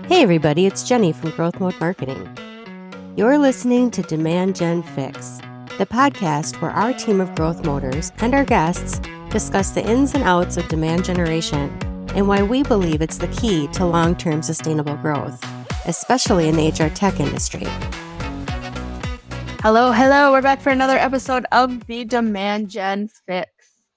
Hey everybody, it's Jenny from GrowthMode Marketing. You're listening to Demand Gen Fix, the podcast where our team of growth moders and our guests discuss the ins and outs of demand generation and why we believe it's the key to long-term sustainable growth, especially in the HR tech industry. Hello. We're back for another episode of the Demand Gen Fix.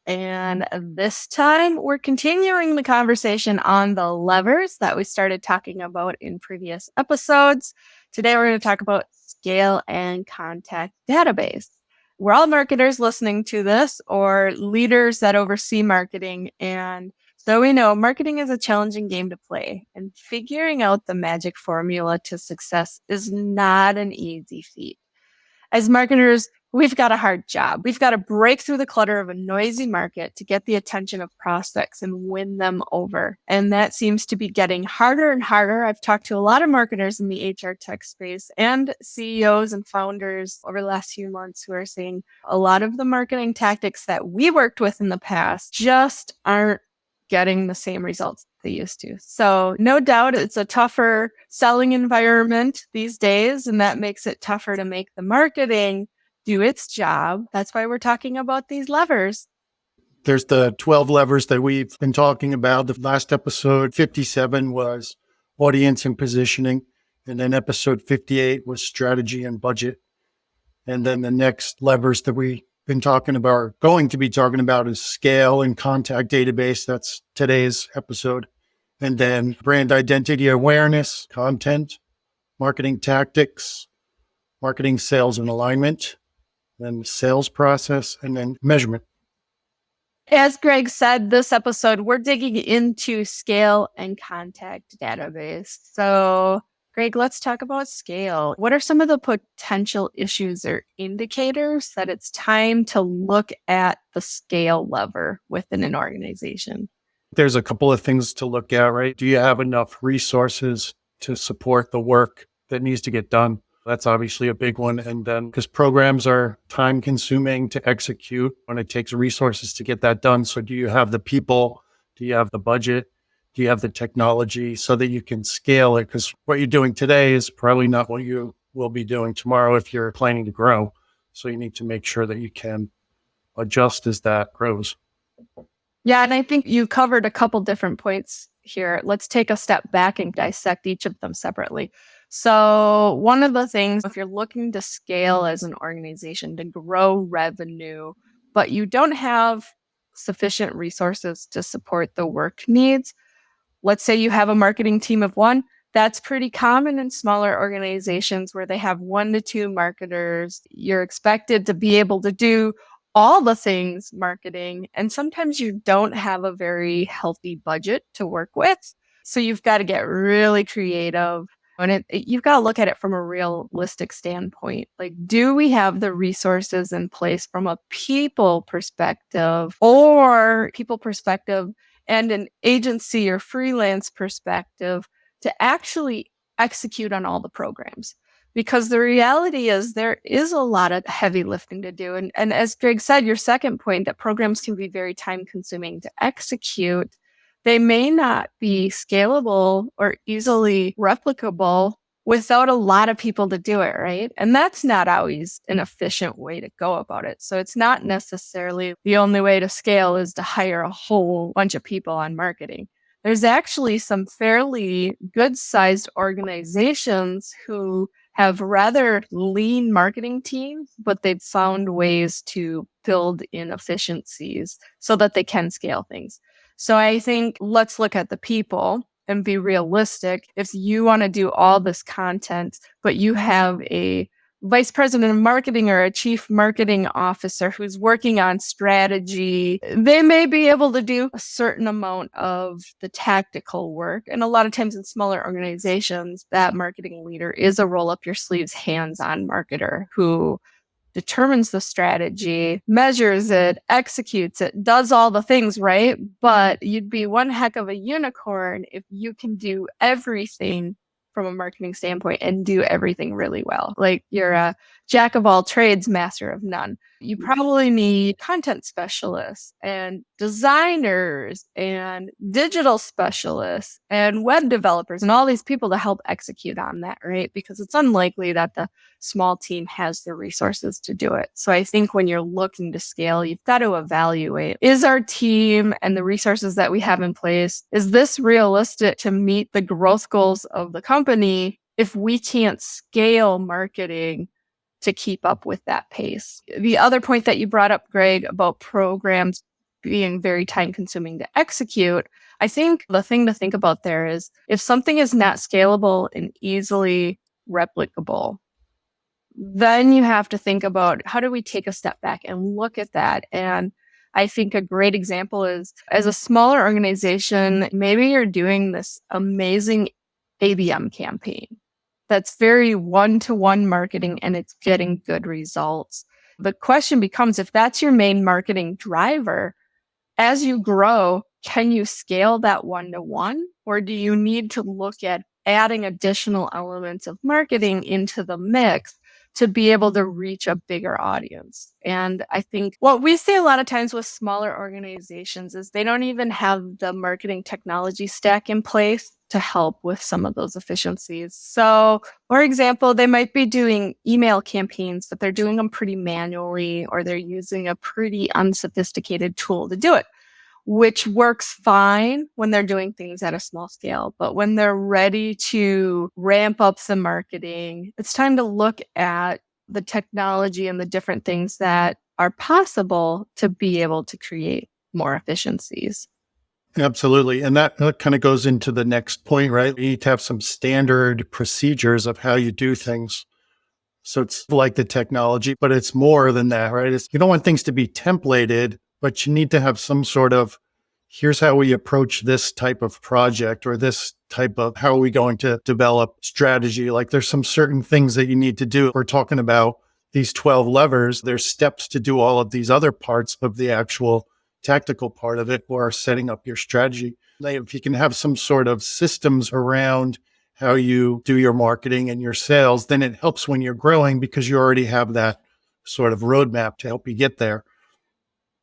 And this time we're continuing the conversation on the levers that we started talking about in previous episodes. Today we're going to talk about scale and contact database. We're all marketers listening to this or leaders that oversee marketing. And so we know marketing is a challenging game to play, and figuring out the magic formula to success is not an easy feat. As marketers, we've got a hard job. We've got to break through the clutter of a noisy market to get the attention of prospects and win them over. And that seems to be getting harder and harder. I've talked to a lot of marketers in the HR tech space and CEOs and founders over the last few months who are saying a lot of the marketing tactics that we worked with in the past just aren't getting the same results they used to. So no doubt it's a tougher selling environment these days, and that makes it tougher to make the marketing do its job. That's why we're talking about these levers. There's the 12 levers that we've been talking about. The last episode, 57, was audience and positioning. And then episode 58 was strategy and budget. And then the next levers that we've been talking about, are going to be talking about, is scale and contact database. That's today's episode. And then brand identity awareness, content, marketing tactics, marketing sales and alignment, then sales process, and then measurement. As Greg said, this episode, we're digging into scale and contact database. So Greg, let's talk about scale. What are some of the potential issues or indicators that it's time to look at the scale lever within an organization? There's a couple of things to look at, right? Do you have enough resources to support the work that needs to get done? That's obviously a big one. And then because programs are time consuming to execute and it takes resources to get that done. So do you have the people? Do you have the budget? Do you have the technology so that you can scale it? Because what you're doing today is probably not what you will be doing tomorrow if you're planning to grow. So you need to make sure that you can adjust as that grows. Yeah, and I think you covered a couple different points here. Let's take a step back and dissect each of them separately. So one of the things, if you're looking to scale as an organization to grow revenue, but you don't have sufficient resources to support the work needs, let's say you have a marketing team of one. That's pretty common in smaller organizations where they have 1 to 2 marketers. You're expected to be able to do all the things marketing, and sometimes you don't have a very healthy budget to work with. So you've got to get really creative. And you've got to look at it from a realistic standpoint. Like, do we have the resources in place from a people perspective and an agency or freelance perspective to actually execute on all the programs? Because the reality is there is a lot of heavy lifting to do. And as Greg said, your second point, that programs can be very time consuming to execute. They may not be scalable or easily replicable without a lot of people to do it, right? And that's not always an efficient way to go about it. So it's not necessarily the only way to scale is to hire a whole bunch of people on marketing. There's actually some fairly good-sized organizations who have rather lean marketing teams, but they've found ways to build in efficiencies so that they can scale things. So I think let's look at the people and be realistic. If you want to do all this content, but you have a vice president of marketing or a chief marketing officer who's working on strategy, they may be able to do a certain amount of the tactical work. And a lot of times in smaller organizations, that marketing leader is a roll up your sleeves, hands-on marketer who determines the strategy, measures it, executes it, does all the things, right? But you'd be one heck of a unicorn if you can do everything from a marketing standpoint and do everything really well. Like, you're a jack of all trades, master of none. You probably need content specialists and designers and digital specialists and web developers and all these people to help execute on that, right? Because it's unlikely that the small team has the resources to do it. So I think when you're looking to scale, you've got to evaluate, is our team and the resources that we have in place, is this realistic to meet the growth goals of the company if we can't scale marketing to keep up with that pace? The other point that you brought up, Greg, about programs being very time consuming to execute, I think the thing to think about there is if something is not scalable and easily replicable, then you have to think about how do we take a step back and look at that. And I think a great example is as a smaller organization, maybe you're doing this amazing ABM campaign that's very one-to-one marketing and it's getting good results. The question becomes, if that's your main marketing driver, as you grow, can you scale that one-to-one? Or do you need to look at adding additional elements of marketing into the mix to be able to reach a bigger audience? And I think what we see a lot of times with smaller organizations is they don't even have the marketing technology stack in place to help with some of those efficiencies. So, for example, they might be doing email campaigns, but they're doing them pretty manually, or they're using a pretty unsophisticated tool to do it, which works fine when they're doing things at a small scale. But when they're ready to ramp up some marketing, it's time to look at the technology and the different things that are possible to be able to create more efficiencies. Absolutely. And that kind of goes into the next point, right? You need to have some standard procedures of how you do things. So it's like the technology, but it's more than that, right? You don't want things to be templated, but you need to have some sort of, here's how we approach this type of project, or this type of, how are we going to develop strategy? Like there's some certain things that you need to do. We're talking about these 12 levers. There's steps to do all of these other parts of the actual tactical part of it, or setting up your strategy. If you can have some sort of systems around how you do your marketing and your sales, then it helps when you're growing because you already have that sort of roadmap to help you get there.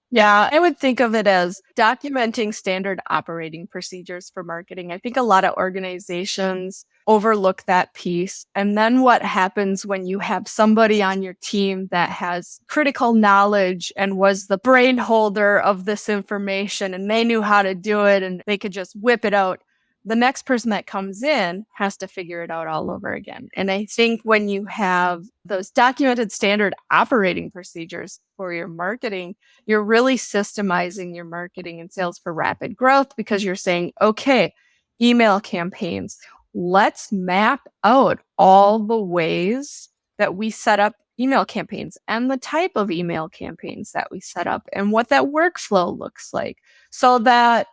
Yeah, I would think of it as documenting standard operating procedures for marketing. I think a lot of organizations overlook that piece. And then what happens when you have somebody on your team that has critical knowledge and was the brain holder of this information and they knew how to do it and they could just whip it out? The next person that comes in has to figure it out all over again. And I think when you have those documented standard operating procedures for your marketing, you're really systemizing your marketing and sales for rapid growth, because you're saying, okay, email campaigns, let's map out all the ways that we set up email campaigns and the type of email campaigns that we set up and what that workflow looks like, so that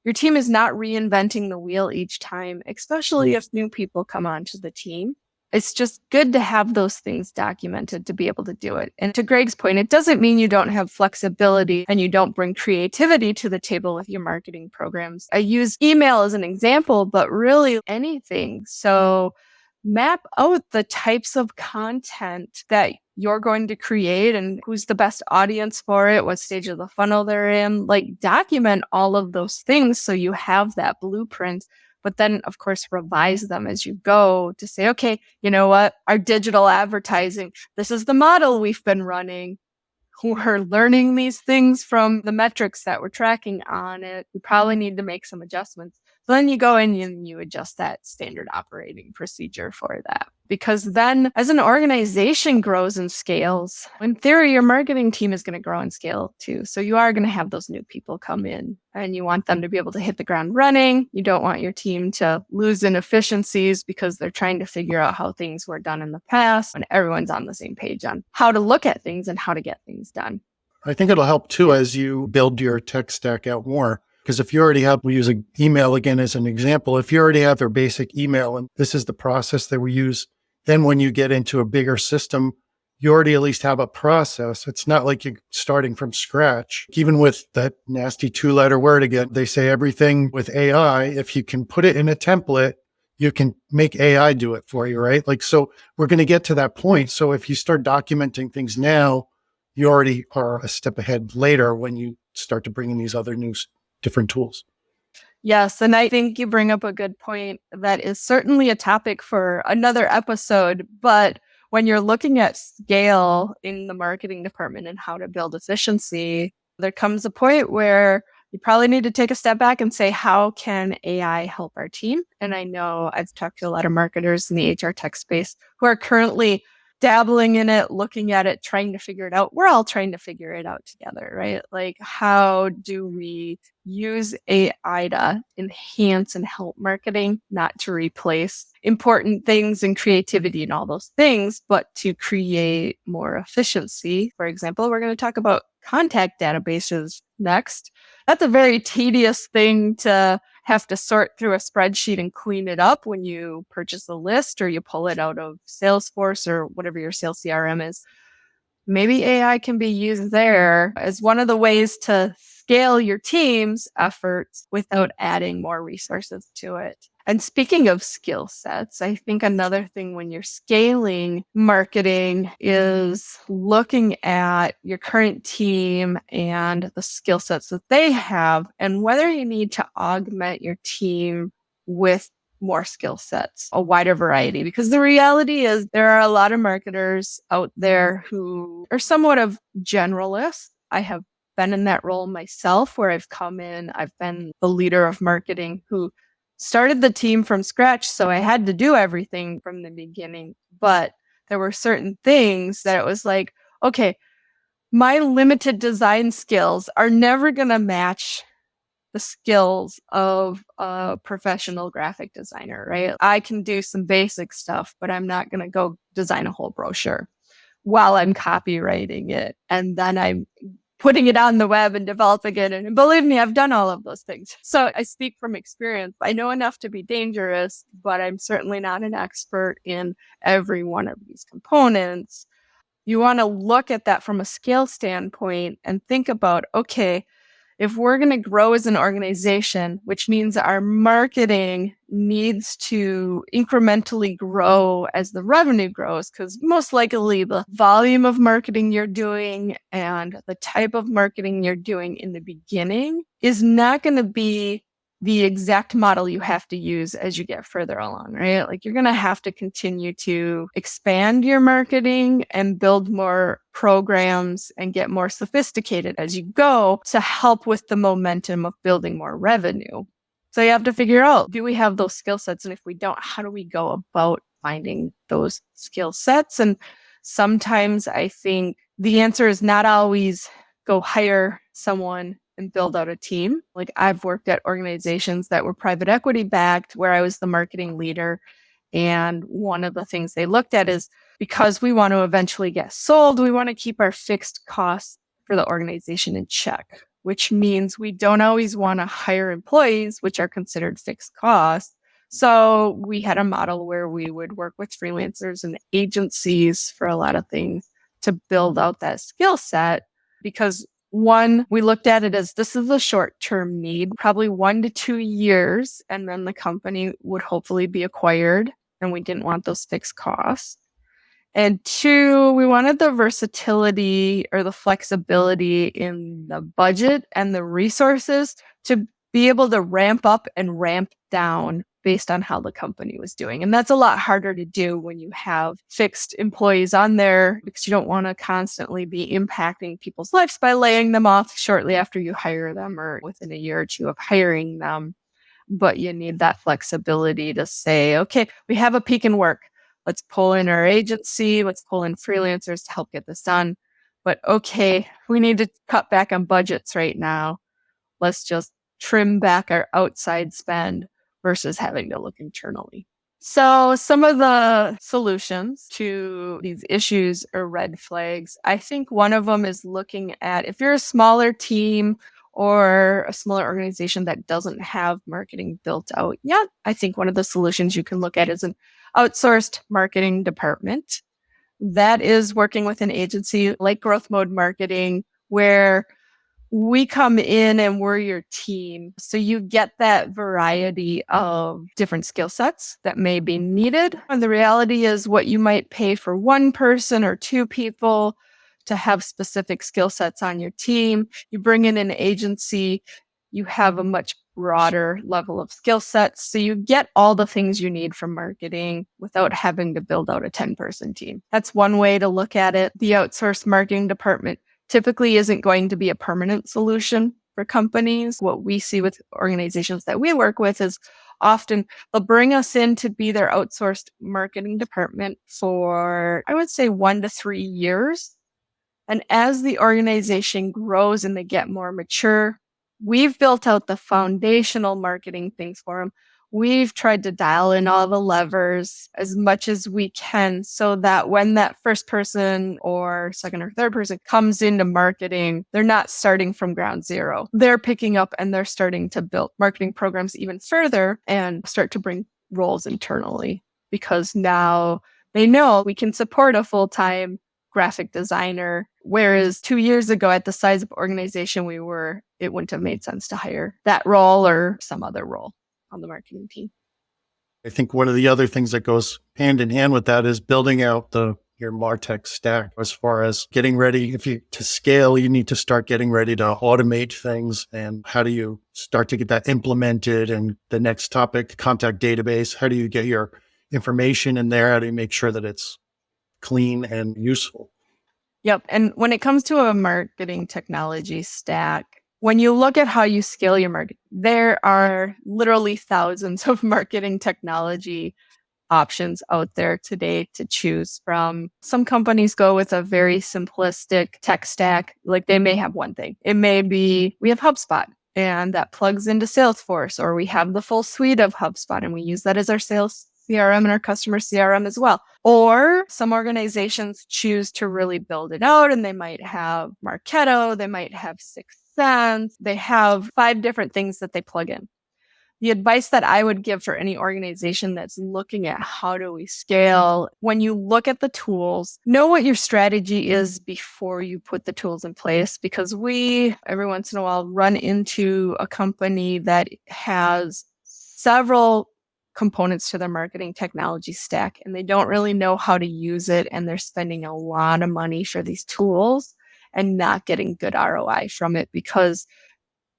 your team is not reinventing the wheel each time, especially if new people come onto the team. It's just good to have those things documented to be able to do it. And to Greg's point, it doesn't mean you don't have flexibility and you don't bring creativity to the table with your marketing programs. I use email as an example, but really anything. So map out the types of content that you're going to create and who's the best audience for it, what stage of the funnel they're in. Like, document all of those things so you have that blueprint, but then of course revise them as you go to say, okay, you know what, our digital advertising, this is the model we've been running. We're learning these things from the metrics that we're tracking on it. We probably need to make some adjustments. So then you go in and you adjust that standard operating procedure for that. Because then as an organization grows and scales, in theory, your marketing team is going to grow and scale too. So you are going to have those new people come in and you want them to be able to hit the ground running. You don't want your team to lose inefficiencies because they're trying to figure out how things were done in the past, and everyone's on the same page on how to look at things and how to get things done. I think it'll help too as you build your tech stack out more. Because if you already have, we use an email again as an example, if you already have their basic email and this is the process that we use, then when you get into a bigger system, you already at least have a process. It's not like you're starting from scratch. Even with that nasty 2-letter word again, they say everything with AI, if you can put it in a template, you can make AI do it for you, right? Like, so we're going to get to that point. So if you start documenting things now, you already are a step ahead later when you start to bring in these other different tools. Yes, and I think you bring up a good point. That is certainly a topic for another episode. But when you're looking at scale in the marketing department and how to build efficiency, there comes a point where you probably need to take a step back and say, how can AI help our team? And I know I've talked to a lot of marketers in the HR tech space who are currently dabbling in it, looking at it, trying to figure it out. We're all trying to figure it out together, right? Like, how do we use AI to enhance and help marketing, not to replace important things and creativity and all those things, but to create more efficiency? For example, we're going to talk about contact databases next. That's a very tedious thing to have to sort through a spreadsheet and clean it up when you purchase a list or you pull it out of Salesforce or whatever your sales CRM is. Maybe AI can be used there as one of the ways to scale your team's efforts without adding more resources to it. And speaking of skill sets, I think another thing when you're scaling marketing is looking at your current team and the skill sets that they have and whether you need to augment your team with more skill sets, a wider variety. Because the reality is there are a lot of marketers out there who are somewhat of generalists. I have been in that role myself where I've come in, I've been the leader of marketing who started the team from scratch. So I had to do everything from the beginning. But there were certain things that it was like, okay, my limited design skills are never going to match the skills of a professional graphic designer, right? I can do some basic stuff, but I'm not going to go design a whole brochure while I'm copywriting it. And then I'm putting it on the web and developing it. And believe me, I've done all of those things. So I speak from experience. I know enough to be dangerous, but I'm certainly not an expert in every one of these components. You want to look at that from a scale standpoint and think about, okay, if we're going to grow as an organization, which means our marketing needs to incrementally grow as the revenue grows, because most likely the volume of marketing you're doing and the type of marketing you're doing in the beginning is not going to be the exact model you have to use as you get further along, right? Like, you're going to have to continue to expand your marketing and build more programs and get more sophisticated as you go to help with the momentum of building more revenue. So you have to figure out, do we have those skill sets? And if we don't, how do we go about finding those skill sets? And sometimes I think the answer is not always go hire someone and build out a team. Like, I've worked at organizations that were private equity backed where I was the marketing leader. And one of the things they looked at is, because we want to eventually get sold, we want to keep our fixed costs for the organization in check, which means we don't always want to hire employees, which are considered fixed costs. So we had a model where we would work with freelancers and agencies for a lot of things to build out that skill set, because one, we looked at it as this is a short-term need, probably 1 to 2 years, and then the company would hopefully be acquired, and we didn't want those fixed costs. And two, we wanted the versatility or the flexibility in the budget and the resources to be able to ramp up and ramp down based on how the company was doing. And that's a lot harder to do when you have fixed employees on there, because you don't want to constantly be impacting people's lives by laying them off shortly after you hire them or within a year or two of hiring them. But you need that flexibility to say, okay, we have a peak in work. Let's pull in our agency. Let's pull in freelancers to help get this done. But okay, we need to cut back on budgets right now. Let's just trim back our outside spend versus having to look internally. So some of the solutions to these issues or red flags, I think one of them is looking at, if you're a smaller team or a smaller organization that doesn't have marketing built out yet, I think one of the solutions you can look at is an outsourced marketing department. That is working with an agency like GrowthMode Marketing, where we come in and we're your team. So you get that variety of different skill sets that may be needed. And the reality is, what you might pay for one person or two people to have specific skill sets on your team. You bring in an agency, you have a much broader level of skill sets. So you get all the things you need from marketing without having to build out a 10-person team. That's one way to look at it. The outsourced marketing department typically isn't going to be a permanent solution for companies. What we see with organizations that we work with is often they'll bring us in to be their outsourced marketing department for, I would say, 1 to 3 years. And as the organization grows and they get more mature, we've built out the foundational marketing things for them. We've tried to dial in all the levers as much as we can so that when that first person or second or third person comes into marketing, they're not starting from ground zero. They're picking up and they're starting to build marketing programs even further and start to bring roles internally because now they know we can support a full-time graphic designer. Whereas 2 years ago at the size of organization we were, it wouldn't have made sense to hire that role or some other role on the marketing team. I think one of the other things that goes hand in hand with that is building out your MarTech stack as far as getting ready. To scale, you need to start getting ready to automate things. And how do you start to get that implemented? And the next topic, contact database, how do you get your information in there? How do you make sure that it's clean and useful? Yep. And when it comes to a marketing technology stack, when you look at how you scale your market, there are literally thousands of marketing technology options out there today to choose from. Some companies go with a very simplistic tech stack. Like they may have one thing. It may be, we have HubSpot and that plugs into Salesforce, or we have the full suite of HubSpot and we use that as our sales CRM and our customer CRM as well. Or some organizations choose to really build it out and they might have Marketo, they might have 6 Sense, they have 5 different things that they plug in. The advice that I would give for any organization that's looking at how do we scale, when you look at the tools, know what your strategy is before you put the tools in place, because we, every once in a while, run into a company that has several components to their marketing technology stack and they don't really know how to use it and they're spending a lot of money for these tools and not getting good ROI from it because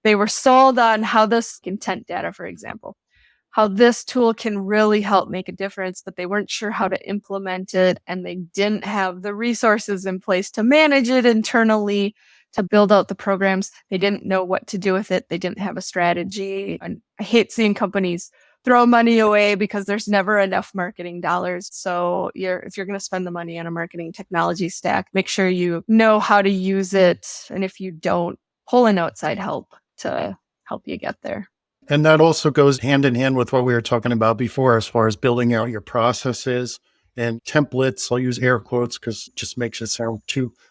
they were sold on how this intent data, for example, how this tool can really help make a difference, but they weren't sure how to implement it and they didn't have the resources in place to manage it internally, to build out the programs. They didn't know what to do with it. They didn't have a strategy. And I hate seeing companies throw money away because there's never enough marketing dollars. So if you're going to spend the money on a marketing technology stack, make sure you know how to use it. And if you don't, pull in outside help to help you get there. And that also goes hand in hand with what we were talking about before, as far as building out your processes and templates. I'll use air quotes because it just makes it sound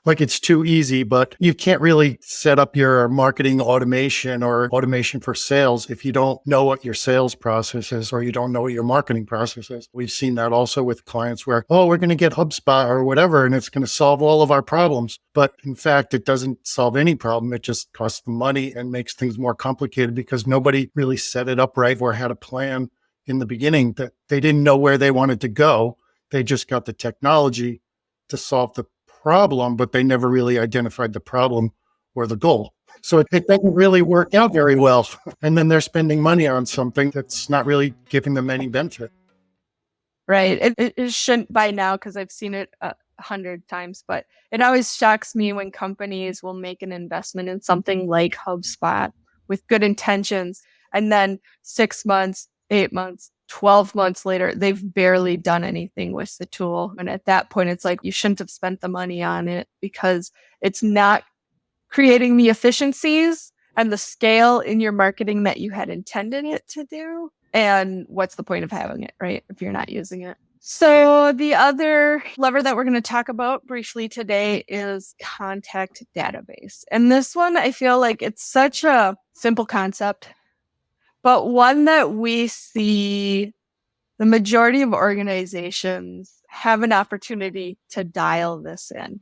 it's too easy, but you can't really set up your marketing automation or automation for sales if you don't know what your sales process is or you don't know what your marketing process is. We've seen that also with clients where, we're going to get HubSpot or whatever, and it's going to solve all of our problems. But in fact, it doesn't solve any problem. It just costs them money and makes things more complicated because nobody really set it up right or had a plan in the beginning that they didn't know where they wanted to go. They just got the technology to solve the problem, but they never really identified the problem or the goal. So it doesn't really work out very well. And then they're spending money on something that's not really giving them any benefit. Right. It shouldn't by now because I've seen it 100 times, but it always shocks me when companies will make an investment in something like HubSpot with good intentions. And then 6 months, 8 months, 12 months later, they've barely done anything with the tool. And at that point, it's like, you shouldn't have spent the money on it because it's not creating the efficiencies and the scale in your marketing that you had intended it to do. And what's the point of having it, right? If you're not using it. So the other lever that we're going to talk about briefly today is contact database. And this one, I feel like it's such a simple concept, but one that we see the majority of organizations have an opportunity to dial this in.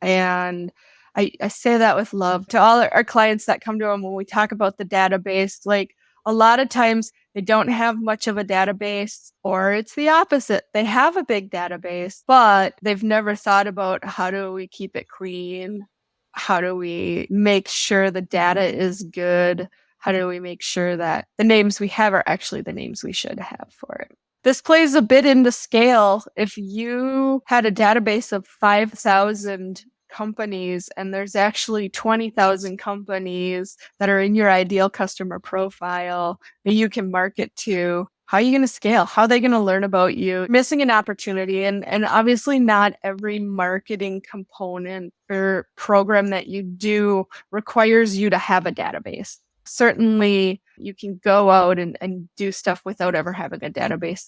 And I say that with love to all our clients that come to them when we talk about the database. Like, A lot of times they don't have much of a database, or it's the opposite. They have a big database, but they've never thought about how do we keep it clean? How do we make sure the data is good? How do we make sure that the names we have are actually the names we should have for it? This plays a bit into scale. If you had a database of 5,000 companies and there's actually 20,000 companies that are in your ideal customer profile that you can market to, how are you going to scale? How are they going to learn about you? Missing an opportunity. And obviously not every marketing component or program that you do requires you to have a database. Certainly you can go out and do stuff without ever having a database.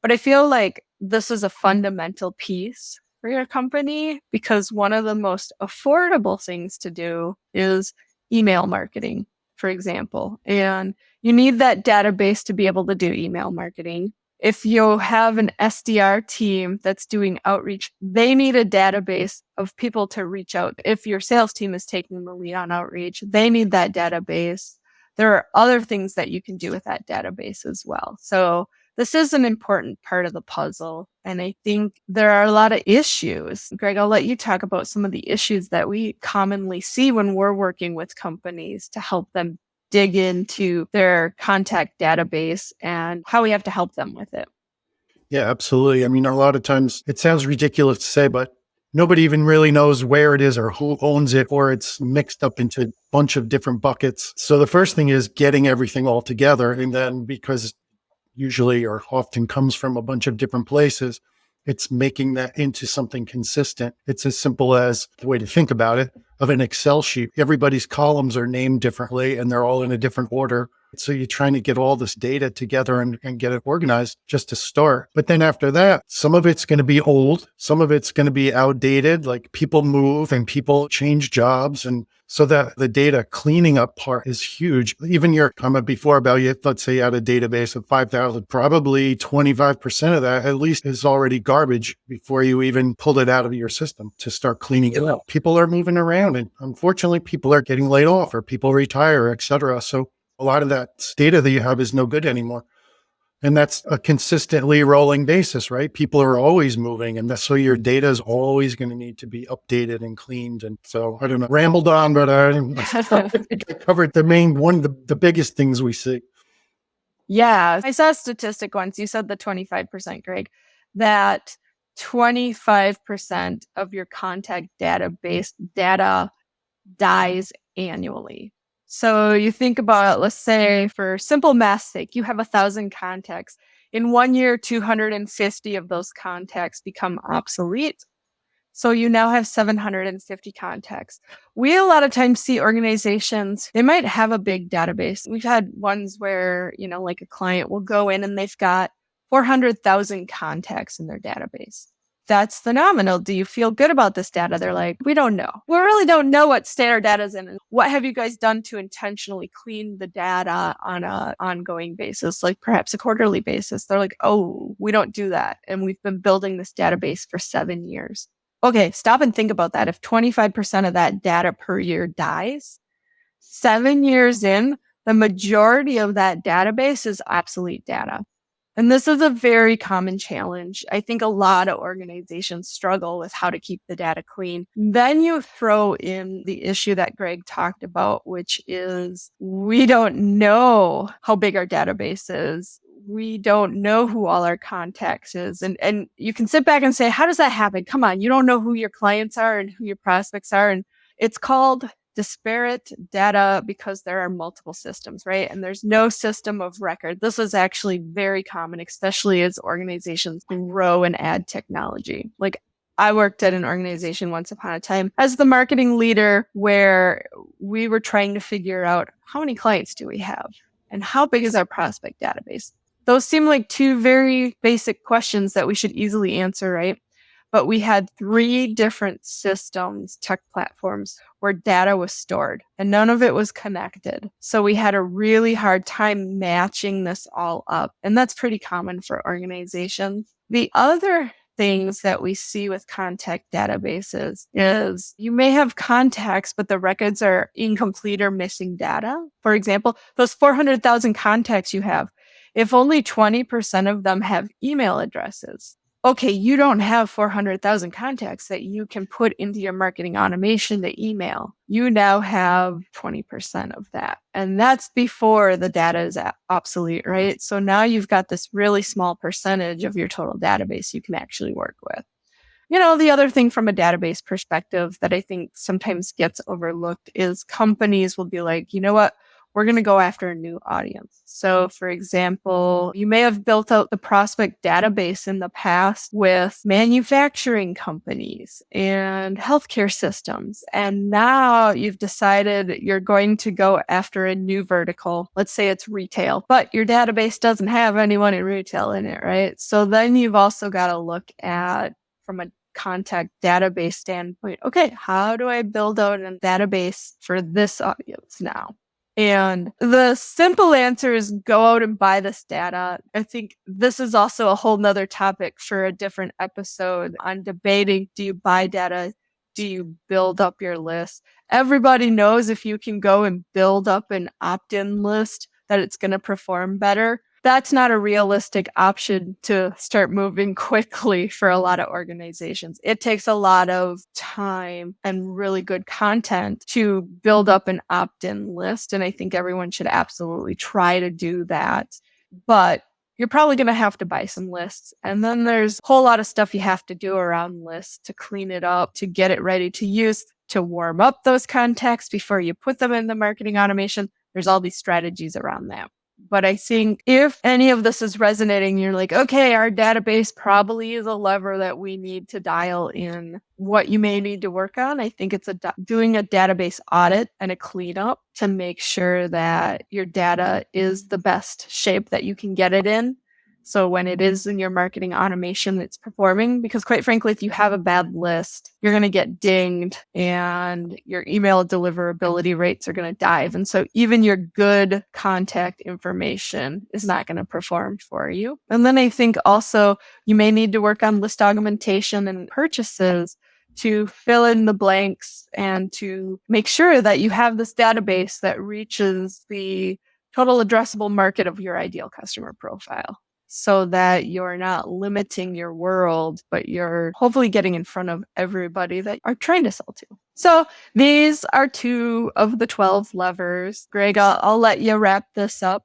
But I feel like this is a fundamental piece for your company, because one of the most affordable things to do is email marketing, for example. And you need that database to be able to do email marketing. If you have an SDR team that's doing outreach, they need a database of people to reach out. If your sales team is taking the lead on outreach, they need that database. There are other things that you can do with that database as well. So this is an important part of the puzzle. And I think there are a lot of issues. Greg, I'll let you talk about some of the issues that we commonly see when we're working with companies to help them dig into their contact database and how we have to help them with it. Yeah, absolutely. I mean, a lot of times it sounds ridiculous to say, but nobody even really knows where it is or who owns it, or it's mixed up into a bunch of different buckets. So the first thing is getting everything all together. And then, because usually or often comes from a bunch of different places, it's making that into something consistent. It's as simple as the way to think about it of an Excel sheet. Everybody's columns are named differently and they're all in a different order. So you're trying to get all this data together and get it organized just to start. But then after that, some of it's going to be old. Some of it's going to be outdated. Like people move and people change jobs. And so that the data cleaning up part is huge. Even your comment before about you, let's say you had a database of 5,000, probably 25% of that at least is already garbage before you even pulled it out of your system to start cleaning it up. People are moving around and unfortunately people are getting laid off or people retire, et cetera. So a lot of that data that you have is no good anymore. And that's a consistently rolling basis, right? People are always moving. And so your data is always going to need to be updated and cleaned. And so I don't know, rambled on, but I think I covered the main one, the biggest things we see. Yeah. I saw a statistic once. You said the 25%, Greg, that 25% of your contact database data dies annually. So you think about, let's say for simple math's sake, you have 1,000 contacts. In 1 year, 250 of those contacts become obsolete. So you now have 750 contacts. We a lot of times see organizations, they might have a big database. We've had ones where, like a client will go in and they've got 400,000 contacts in their database. That's phenomenal. Do you feel good about this data? They're like, we don't know. We really don't know what standard data is in. What have you guys done to intentionally clean the data on an ongoing basis, like perhaps a quarterly basis? They're like, oh, we don't do that. And we've been building this database for 7 years. Okay, stop and think about that. If 25% of that data per year dies, 7 years in, the majority of that database is obsolete data. And this is a very common challenge. I think a lot of organizations struggle with how to keep the data clean. Then you throw in the issue that Greg talked about, which is we don't know how big our database is. We don't know who all our contacts is. And you can sit back and say, how does that happen? Come on, you don't know who your clients are and who your prospects are. And it's called disparate data because there are multiple systems, right? And there's no system of record. This is actually very common, especially as organizations grow and add technology. Like I worked at an organization once upon a time as the marketing leader where we were trying to figure out how many clients do we have and how big is our prospect database? Those seem like two very basic questions that we should easily answer, right? But we had 3 different systems, tech platforms, where data was stored and none of it was connected. So we had a really hard time matching this all up. And that's pretty common for organizations. The other things that we see with contact databases is you may have contacts, but the records are incomplete or missing data. For example, those 400,000 contacts you have, if only 20% of them have email addresses, okay, you don't have 400,000 contacts that you can put into your marketing automation to email. You now have 20% of that. And that's before the data is obsolete, right? So now you've got this really small percentage of your total database you can actually work with. The other thing from a database perspective that I think sometimes gets overlooked is companies will be like, you know what? We're going to go after a new audience. So for example, you may have built out the prospect database in the past with manufacturing companies and healthcare systems. And now you've decided you're going to go after a new vertical. Let's say it's retail, but your database doesn't have anyone in retail in it, right? So then you've also got to look at, from a contact database standpoint, okay, how do I build out a database for this audience now? And the simple answer is go out and buy this data. I think this is also a whole nother topic for a different episode on debating, do you buy data? Do you build up your list? Everybody knows if you can go and build up an opt-in list that it's going to perform better. That's not a realistic option to start moving quickly for a lot of organizations. It takes a lot of time and really good content to build up an opt-in list. And I think everyone should absolutely try to do that. But you're probably going to have to buy some lists. And then there's a whole lot of stuff you have to do around lists to clean it up, to get it ready to use, to warm up those contacts before you put them in the marketing automation. There's all these strategies around that. But I think if any of this is resonating, you're like, okay, our database probably is a lever that we need to dial in. What you may need to work on, I think it's doing a database audit and a cleanup to make sure that your data is the best shape that you can get it in. So when it is in your marketing automation, it's performing. Because quite frankly, if you have a bad list, you're going to get dinged and your email deliverability rates are going to dive. And so even your good contact information is not going to perform for you. And then I think also you may need to work on list augmentation and purchases to fill in the blanks and to make sure that you have this database that reaches the total addressable market of your ideal customer profile, so that you're not limiting your world, but you're hopefully getting in front of everybody that are trying to sell to. So these are 2 of the 12 levers. Greg, I'll let you wrap this up.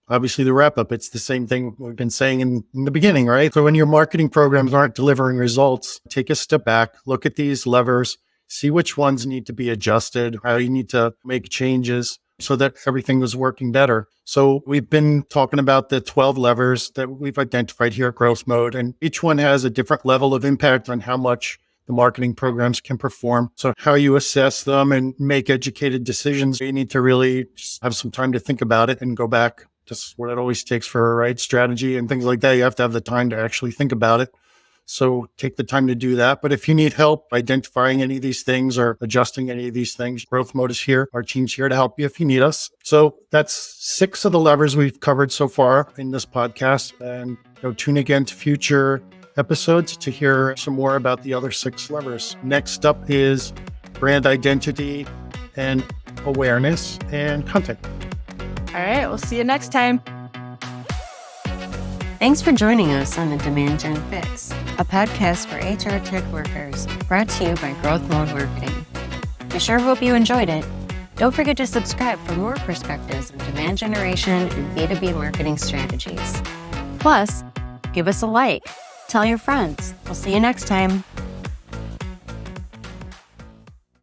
Obviously, the wrap up, it's the same thing we've been saying in the beginning, right? So when your marketing programs aren't delivering results, take a step back, look at these levers, see which ones need to be adjusted, how you need to make changes so that everything was working better. So we've been talking about the 12 levers that we've identified here at GrowthMode, and each one has a different level of impact on how much the marketing programs can perform. So how you assess them and make educated decisions, you need to really just have some time to think about it and go back. Just what it always takes for a right strategy and things like that. You have to have the time to actually think about it. So take the time to do that. But if you need help identifying any of these things or adjusting any of these things, GrowthMode is here. Our team's here to help you if you need us. So that's 6 of the levers we've covered so far in this podcast. And tune again to future episodes to hear some more about the other 6 levers. Next up is brand identity and awareness and content. All right, we'll see you next time. Thanks for joining us on the Demand Gen Fix, a podcast for HR tech workers, brought to you by GrowthMode Marketing. We sure hope you enjoyed it. Don't forget to subscribe for more perspectives on demand generation and B2B marketing strategies. Plus, give us a like. Tell your friends. We'll see you next time.